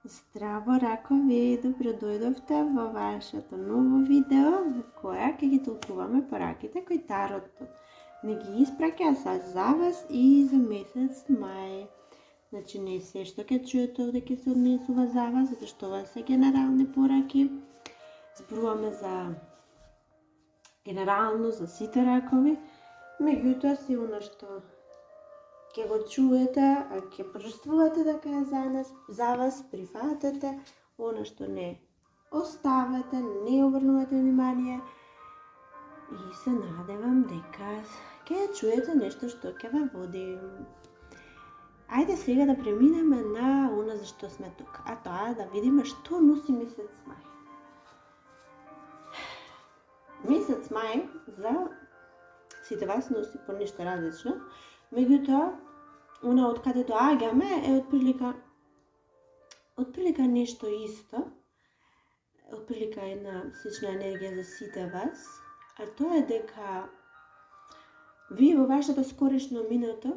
Здраво, ракови! Добро дојдовте во вашето ново видео во која ќе ги толкуваме пораките кои Тарото не ги испраќа за вас и за месец мај. Значи не се што ќе чуете овде ќе се однесува за вас, затоа што ова се генерални пораки. Зборуваме за генерално за сите ракови, меѓутоа се она што ќе го чуете, а ќе почувствувате дека е за вас, прифатете, она што не оставете, не обрнувате внимание и се надевам дека ќе чуете нешто што ќе ве води. Ајде сега да преминеме на она за што сме тука, а тоа е да видиме што носи месец мај. Месец мај за сите вас носи по нешто различно, меѓутоа она од каде доаѓаме е отприлика нешто исто, отприлика една слична енергија за сите вас, а тоа е дека вие во вашето скорешно минато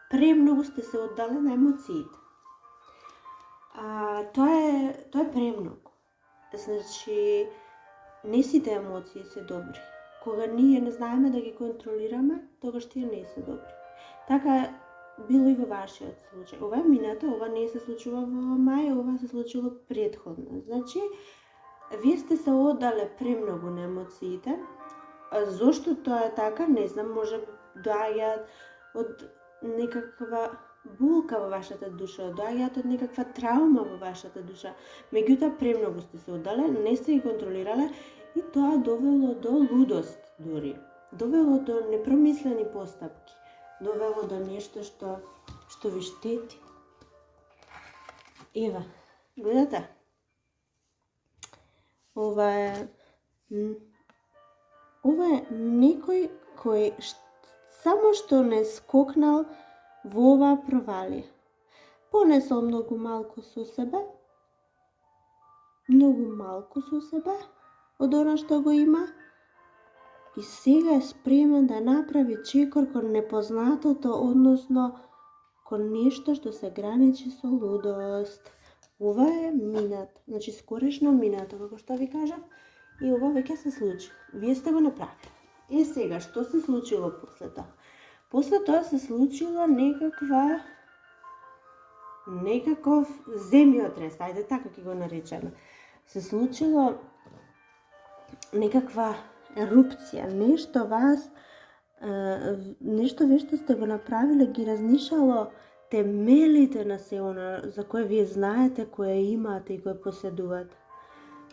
премногу сте се оддале на емоциите. Тоа е премногу. Значи, не сите емоции се добри. Кога ние не знаеме да ги контролираме, тогаш тие не се добри. Така било и во вашиот случај. Ова е минато, ова не се случува во мај, ова се случило претходно. Значи, вие сте се оддале премногу на емоциите. Зошто тоа е така, не знам, може доаѓаат од некаква булка во вашата душа, доаѓаат од некаква траума во вашата душа. Меѓутоа, премногу сте се оддале, не сте ги контролирале и тоа довело до лудост дури. Довело до непромислени постапки. Довело до нешто што ви штети. Ева, гледате? Ова е некој кој само што не скокнал во оваа провалија. Понесол многу малку со себе од она што го има, и сега е спремен да направи чекор кон непознатото, односно кон нешто што се граничи со лудост. Ова е минато, значи скорешно минато, како што ви кажав, и ова веќе се случи. Вие сте го направили. И сега, што се случило после тоа? После тоа се случила некаков земјотрес, ајде така ќе го наречеме. Се случило некаква ерупција, нешто вие што сте го направиле ги разнишало темелите на се она за кое вие знаете, кое имате и кое поседувате.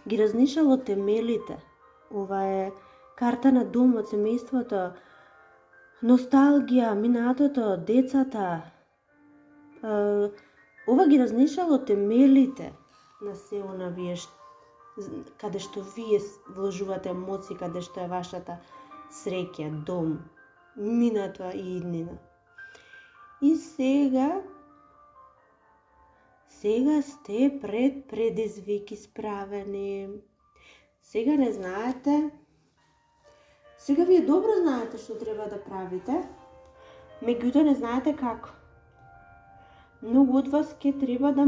Ги разнишало темелите. Ова е карта на домот, семејството, носталгија, минатото, децата. Ова ги разнишало темелите на се она каде што вие вложувате емоции, каде што е вашата среќа, дом, минато и иднина. И сега сте пред предизвик исправени. Сега не знаете. Сега вие добро знаете што треба да правите, меѓутоа не знаете како. Многу од вас ќе треба да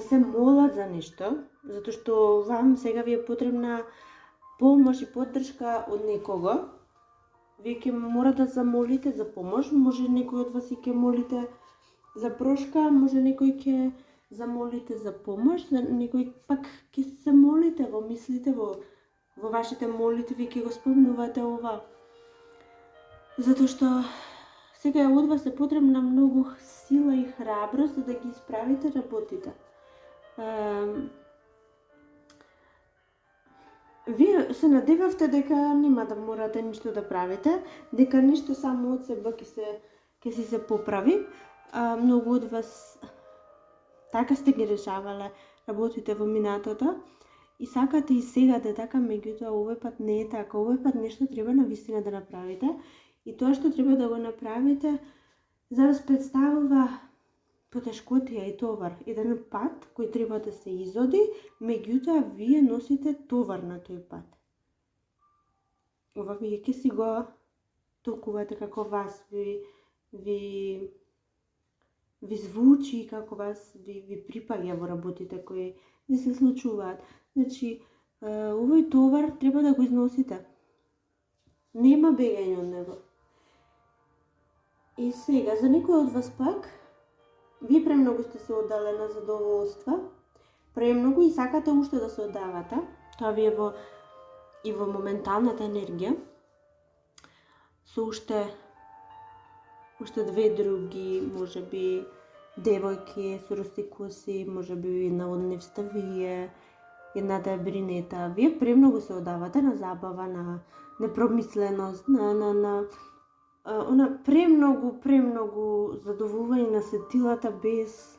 се молат за нешто, затоа што вам сега ви е потребна помош и поддршка од некого. Вие ќе мора да замолите за помош, може некој од вас и ќе молите за прошка, може некој ќе замолите за помош, за некој пак ќе се молите во мислите, во вашите молитви ќе го спомнувате ова. Затоа што сега од вас е потребна многу сила и храброст за да ги исправите работите. Вие се надевавте дека нема да морате ништо да правите, дека ништо само од себе ќе се поправи. Многу од вас така сте ги решавале работите во минатото и сакате и сега да така, меѓутоа овој пат не е така. Овој пат нешто треба навистина да направите и тоа што треба да го направите за вас представува потешкотија и товар, еден пат кој треба да се изоди, меѓутоа вие носите товар на тој пат. Ова вие ќе си го толкувате како вас ви ви звучи и како вас ви припаѓа во работите кои ви се случуваат. Значи, овој товар треба да го износите. Нема бегање од него. И сега, за некој од вас пак, вие премногу сте се оддале на задоволства, премногу и сакате уште да се оддавате. Тоа ви е и во моменталната енергија. Со уште две други, можеби девојки со русти коси, можеби една од нивста вие, едната е бринета. Вие премногу се оддавате на забава, на непромисленост, на премногу задоволување на сетилата без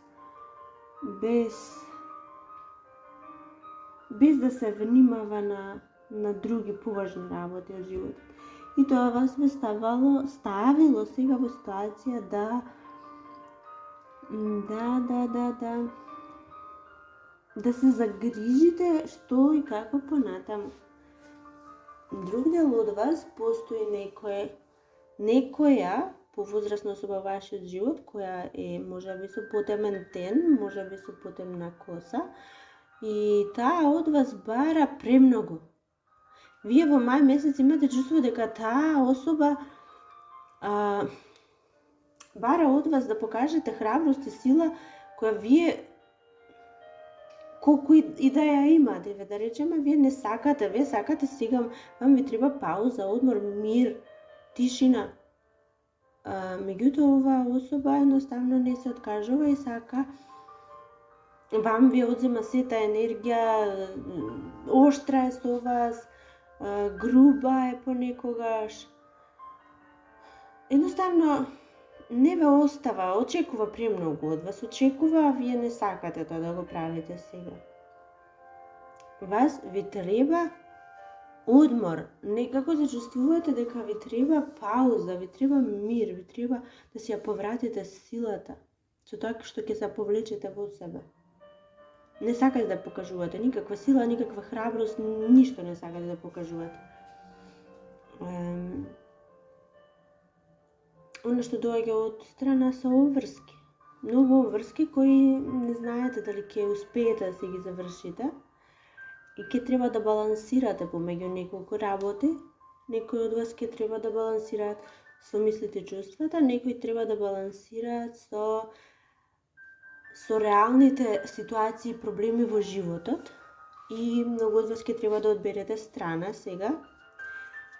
да се внимава на други поважни работи од животот. И тоа вас ве ставило сега во ситуација да се загрижите што и како понатаму. Друг дел од вас постои некоја повозрасна особа во вашиот живот, која е можеби со потемен тен, можеби со потемна коса, и таа од вас бара премногу. Вие во мај месец имате чувство дека таа особа бара од вас да покажете храброст и сила која вие колку и да ја имате, да речеме, вие сакате сега, вам ви треба пауза, одмор, мир, тишина. Меѓутоа оваа особа едноставно не се откажува и сака, вам ви одзема сета енергија, оштра е со вас, груба е понекогаш. Едноставно не ве остава, очекува премногу од вас, очекува, а вие не сакате тоа да го правите сега. Вас ви треба одмор, некако се чувствувате дека ви треба пауза, ви треба мир, ви треба да си ја повратите силата, со тоа што ќе се повлечете во себе. Не сакате да покажувате никаква сила, никаква храброст, ништо не сакате да покажувате. Оно што доаѓа од страна се обврски. Многу обврски кои не знаете дали ќе успеете да се ги завршите и ќе треба да балансирате помеѓу неколку работи. Некои од вас ќе треба да балансираат со мислите и чувствата, некои треба да балансираат со реалните ситуации и проблеми во животот и многу од вас ќе треба да одберете страна сега.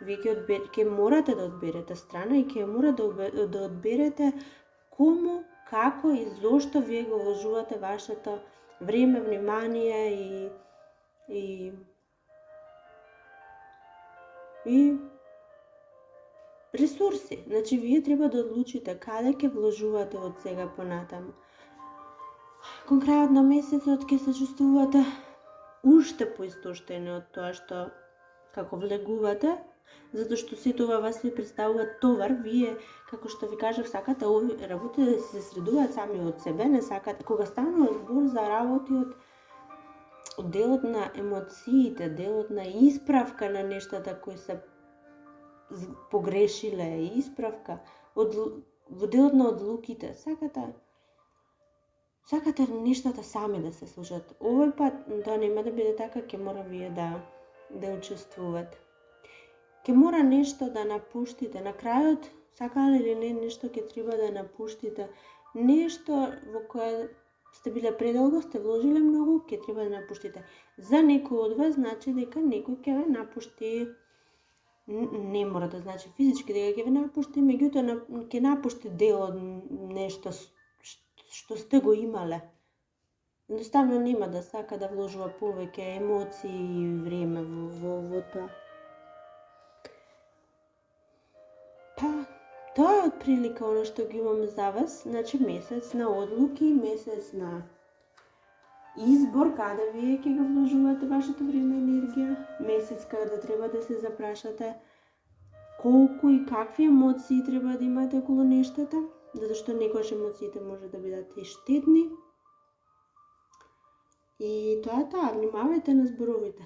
Вие ќе морате да одберете страна и ќе мора да одберете кому, како и зошто вие го вложувате вашето време, внимание и ресурси. Значи, вие треба да одлучите каде ќе вложувате од сега понатаму. Кон крајот на месецот ќе се чувствувате уште поистоштени од тоа што како влегувате, затоа што сето ова вас ви представува товар. Вие, како што ви кажав, сакате овие работи да се средуваат сами од себе, не сакате. Кога станува збор за работи од делот на емоциите, делот на исправка на нештата кои се погрешиле, исправка во делот на одлуките, сакате нештата сами да се случат. Овој пат тоа нема да биде така, ќе мора вие да учествувате. Ќе мора нешто да напуштите. На крајот, сакале или не, нешто ќе треба да напуштите. Нешто во кое сте биле предолго, сте вложиле многу, ќе треба да напуштите. За некој од вас значи дека некој ќе ве напушти, не мора да значи физички дека ќе ве напушти, меѓутоа ќе напушти дел од нешто што сте го имале. Едноставно нема да сака да вложува повеќе емоции и време во тоа. Тоа е отприлика оно што ги имам за вас. Значи, месец на одлуки, месец на избор каде вие ќе го вложувате вашето време и енергија, месец каде треба да се запрашате колку и какви емоции треба да имате околу нештата, затоа што некојаш емоциите може да бидат и штетни. И тоа, внимавајте на зборовите.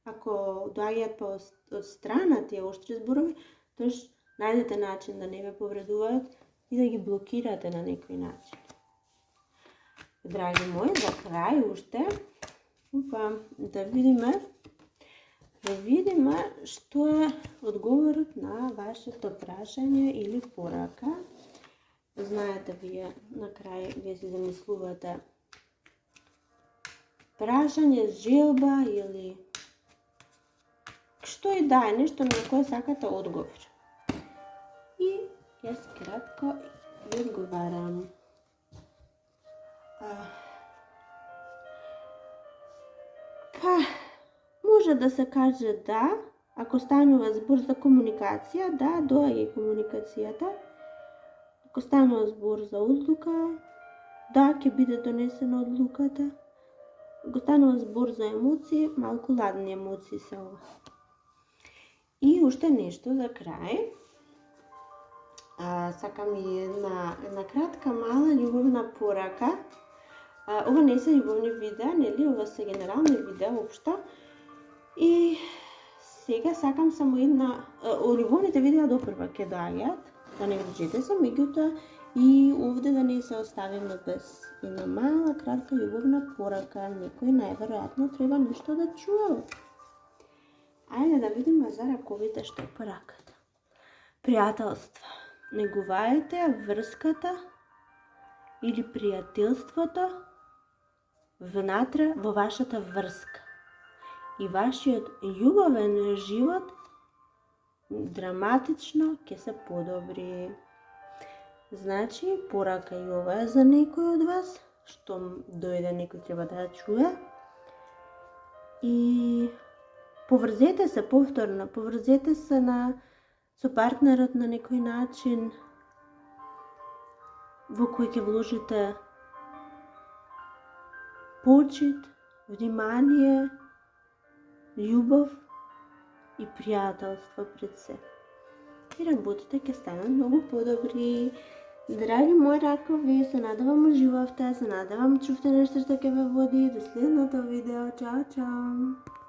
Ако доаѓаат па од страна тие оштри зборови, тоаш најдете начин да не ве повредуваат и да ги блокирате на некој начин. драги мои, за крај уште, да видиме што е одговорот на вашето прашање или порака. Знаете вие, на крај вие си замислувате прашање, желба или што и да е нешто на кое сакате одговор. И јас кратко ви одговарам. Може да се каже да, ако станува збор за комуникација, да, доаѓа комуникацијата. Ако станува збор за одлука, да, ќе биде донесена одлуката. Ако станува збор за емоции, малку ладни емоции се ова. И уште нешто за крај. Сакам и една кратка, мала љубовна порака. Ова не се љубовни видеа, нели? Ова се генерални видеа општо. И сега сакам само една... Љубовните видеа допрва ќе доаѓаат, да не врđете се, меѓутоа и овде да не се оставиме без една мала, кратка љубовна порака. Некој најверојатно треба нешто да чуе. Ајде да видиме за раковите што е пораката. Пријателство. Негувајте врската или пријателството внатре во вашата врска. И вашиот љубовен живот драматично ќе се подобри. Значи, порака и ова е за некој од вас, што дојде некој треба да ја чуе. И поврзете се повторно, поврзете се со партнерот на некој начин во кој ќе вложите почит, внимание, љубов и пријателство пред се. И работите ќе станат многу подобри. Драги мои ракови, се надевам уживавте, се надевам чувте нешто што ќе ве води до следното видео. Чао, чао!